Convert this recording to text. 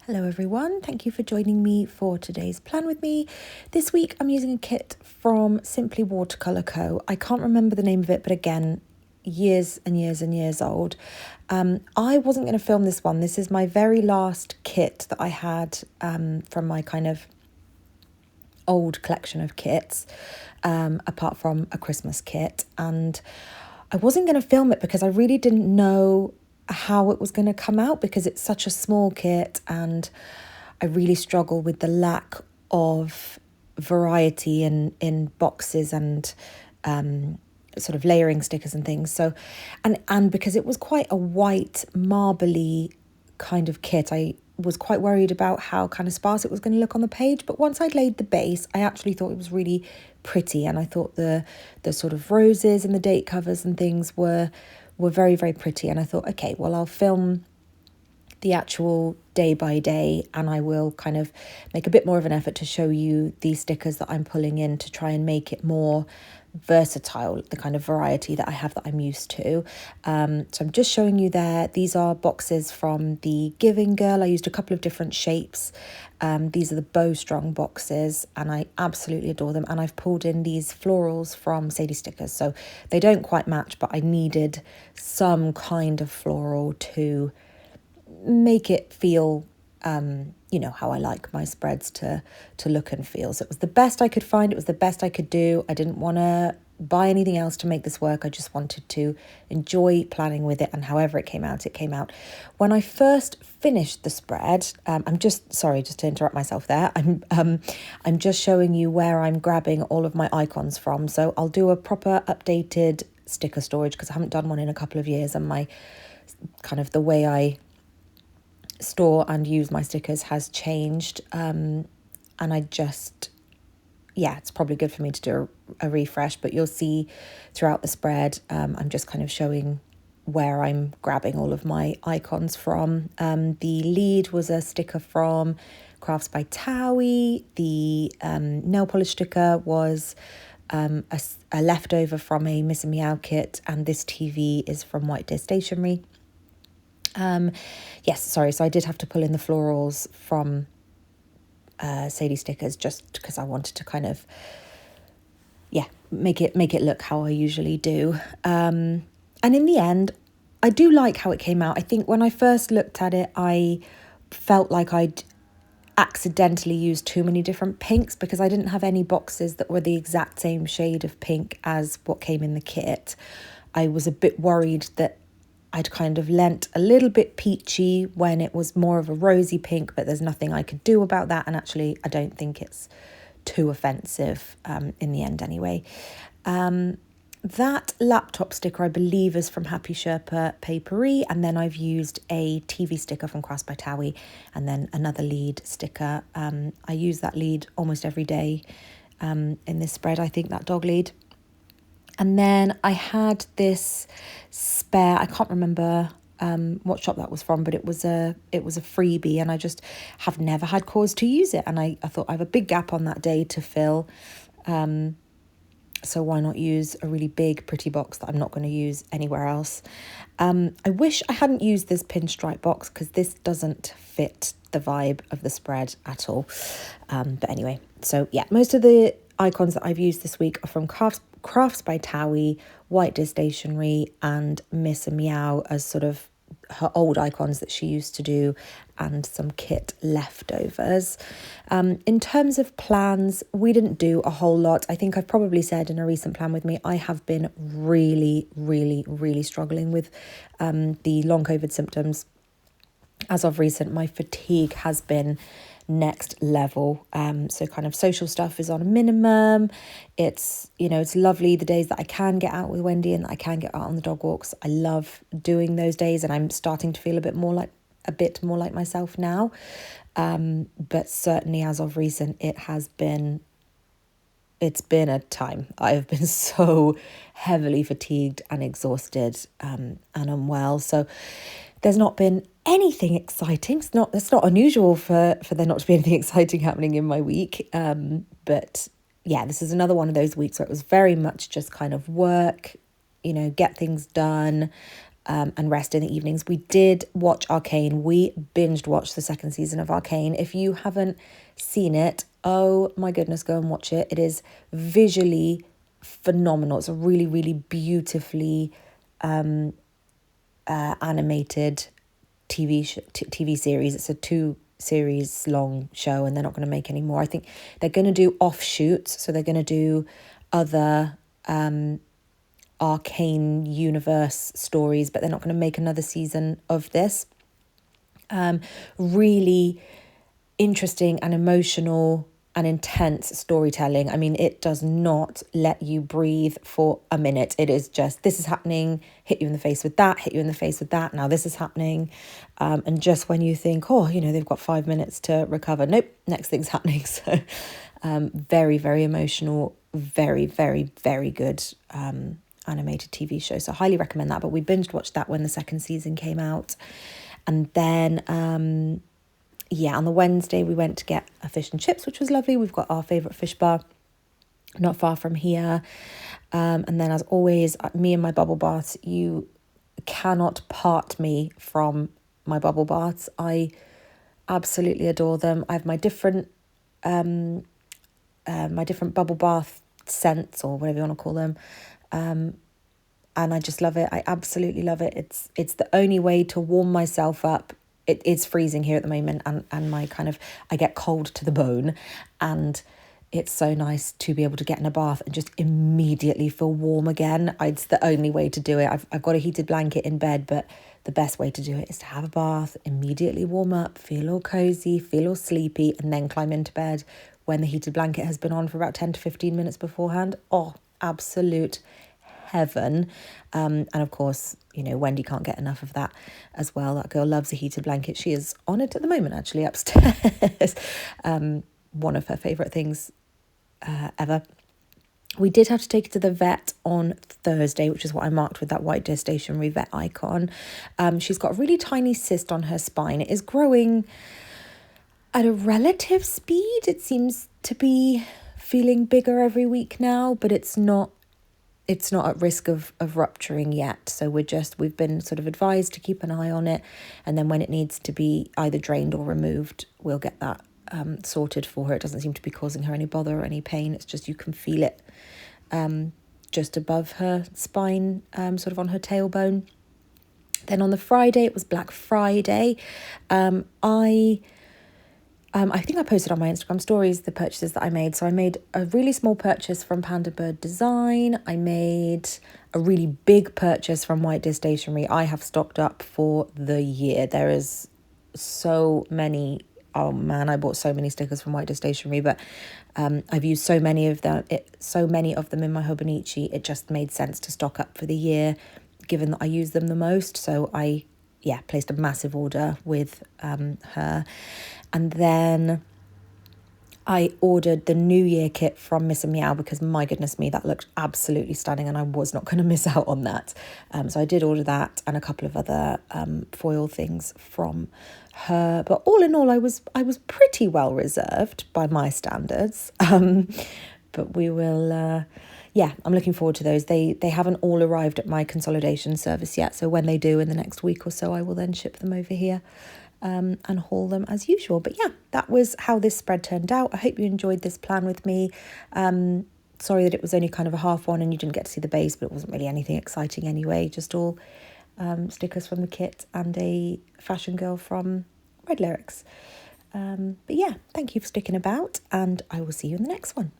Hello everyone, thank you for joining me for today's plan with me. This week I'm using a kit from Simply Watercolour Co. I can't remember the name of it, but again, years and years and years old. I wasn't going to film this one. This is my very last kit that I had from my kind of old collection of kits, apart from a Christmas kit. And I wasn't going to film it because I really didn't know how it was going to come out because it's such a small kit and I really struggle with the lack of variety in boxes and sort of layering stickers and things. So, and because it was quite a white, marbly kind of kit, I was quite worried about how kind of sparse it was going to look on the page. But once I'd laid the base, I actually thought it was really pretty, and I thought the sort of roses and the date covers and things were very, very pretty. And I thought, okay, well, I'll film the actual day by day and I will kind of make a bit more of an effort to show you these stickers that I'm pulling in to try and make it more versatile, the kind of variety that I have that I'm used to. So I'm just showing you there. These are boxes from the Giving Girl. I used a couple of different shapes. These are the bowstrung boxes and I absolutely adore them. And I've pulled in these florals from Sadie Stickers. So they don't quite match, but I needed some kind of floral to make it feel how I like my spreads to look and feel. So it was the best I could find. It was the best I could do. I didn't want to buy anything else to make this work. I just wanted to enjoy planning with it, and however it came out, it came out. When I first finished the spread, I'm just to interrupt myself there. I'm just showing you where I'm grabbing all of my icons from. So I'll do a proper updated sticker storage because I haven't done one in a couple of years, and my kind of the way I store and use my stickers has changed, and I just, it's probably good for me to do a refresh. But you'll see throughout the spread, I'm just kind of showing where I'm grabbing all of my icons from. The lead was a sticker from Crafts by Towie. The nail polish sticker was a leftover from a Miss and Meow kit, and this TV is from White Deer Stationery. So I did have to pull in the florals from Sadie Stickers just because I wanted to kind of make it look how I usually do. And in the end, I do like how it came out. I think when I first looked at it, I felt like I'd accidentally used too many different pinks because I didn't have any boxes that were the exact same shade of pink as what came in the kit. I was a bit worried that I'd kind of lent a little bit peachy when it was more of a rosy pink, but there's nothing I could do about that. And actually, I don't think it's too offensive in the end anyway. That laptop sticker, I believe, is from Happy Sherpa Papery. And then I've used a TV sticker from Crafts by Towie and then another lead sticker. I use that lead almost every day in this spread, I think, that dog lead. And then I had this spare, I can't remember what shop that was from, but it was a freebie, and I just have never had cause to use it. And I thought I have a big gap on that day to fill. So why not use a really big, pretty box that I'm not going to use anywhere else? I wish I hadn't used this pinstripe box because this doesn't fit the vibe of the spread at all. But anyway, so most of the icons that I've used this week are from Crafts by Towie, White Deer Stationery, and Miss and Meow as sort of her old icons that she used to do, and some kit leftovers. In terms of plans, we didn't do a whole lot. I think I've probably said in a recent plan with me, I have been really, really, really struggling with the long COVID symptoms. As of recent, my fatigue has been next level. So kind of social stuff is on a minimum. It's lovely the days that I can get out with Wendy and that I can get out on the dog walks. I love doing those days, and I'm starting to feel a bit more like myself now. But certainly as of recent, it's been a time. I have been so heavily fatigued and exhausted and unwell. So there's not been anything exciting. It's not unusual for there not to be anything exciting happening in my week. But this is another one of those weeks where it was very much just kind of work, get things done, and rest in the evenings. We did watch Arcane. We binged watched the second season of Arcane. If you haven't seen it, oh my goodness, go and watch it. It is visually phenomenal. It's a really, really beautifully animated TV series. It's a 2 series long show, and they're not going to make any more. I think they're going to do offshoots, so they're going to do other Arcane universe stories, but they're not going to make another season of this. Really interesting and emotional and intense storytelling. I mean, it does not let you breathe for a minute. It is just, this is happening, hit you in the face with that, hit you in the face with that, now this is happening. And just when you think, oh, they've got 5 minutes to recover, nope, next thing's happening. So very, very emotional, very, very, very good animated TV show. So I highly recommend that. But we binge watched that when the second season came out. And then on the Wednesday, we went to get a fish and chips, which was lovely. We've got our favourite fish bar not far from here. And then, as always, me and my bubble baths, you cannot part me from my bubble baths. I absolutely adore them. I have my different bubble bath scents, or whatever you want to call them. And I just love it. I absolutely love it. It's the only way to warm myself up. It's freezing here at the moment, and I get cold to the bone, and it's so nice to be able to get in a bath and just immediately feel warm again. It's the only way to do it. I've got a heated blanket in bed, but the best way to do it is to have a bath, immediately warm up, feel all cozy, feel all sleepy, and then climb into bed when the heated blanket has been on for about 10 to 15 minutes beforehand. Oh, absolute heaven. And of course, Wendy can't get enough of that as well. That girl loves a heated blanket. She is on it at the moment, actually, upstairs. One of her favourite things ever. We did have to take her to the vet on Thursday, which is what I marked with that white deer stationery vet icon. She's got a really tiny cyst on her spine. It is growing at a relative speed. It seems to be feeling bigger every week now, but it's not at risk of rupturing yet. So we've been sort of advised to keep an eye on it. And then when it needs to be either drained or removed, we'll get that sorted for her. It doesn't seem to be causing her any bother or any pain. It's just you can feel it just above her spine, sort of on her tailbone. Then on the Friday, it was Black Friday. I think I posted on my Instagram stories the purchases that I made. So I made a really small purchase from Panda Bird Design. I made a really big purchase from White Deer Stationery. I have stocked up for the year. There is so many. Oh man, I bought so many stickers from White Deer Stationery, but I've used so many of them in my Hobonichi. It just made sense to stock up for the year, given that I use them the most. So I placed a massive order with her. And then I ordered the New Year kit from Miss and Meow because, my goodness me, that looked absolutely stunning and I was not going to miss out on that. So I did order that and a couple of other foil things from her. But all in all, I was pretty well reserved by my standards. But we will... I'm looking forward to those. They haven't all arrived at my consolidation service yet. So when they do in the next week or so, I will then ship them over here. And haul them as usual. But that was how this spread turned out. I hope you enjoyed this plan with me. Sorry that it was only kind of a half one and you didn't get to see the base, but it wasn't really anything exciting anyway. Just all stickers from the kit and a fashion girl from Red Lyrics. But thank you for sticking about, and I will see you in the next one.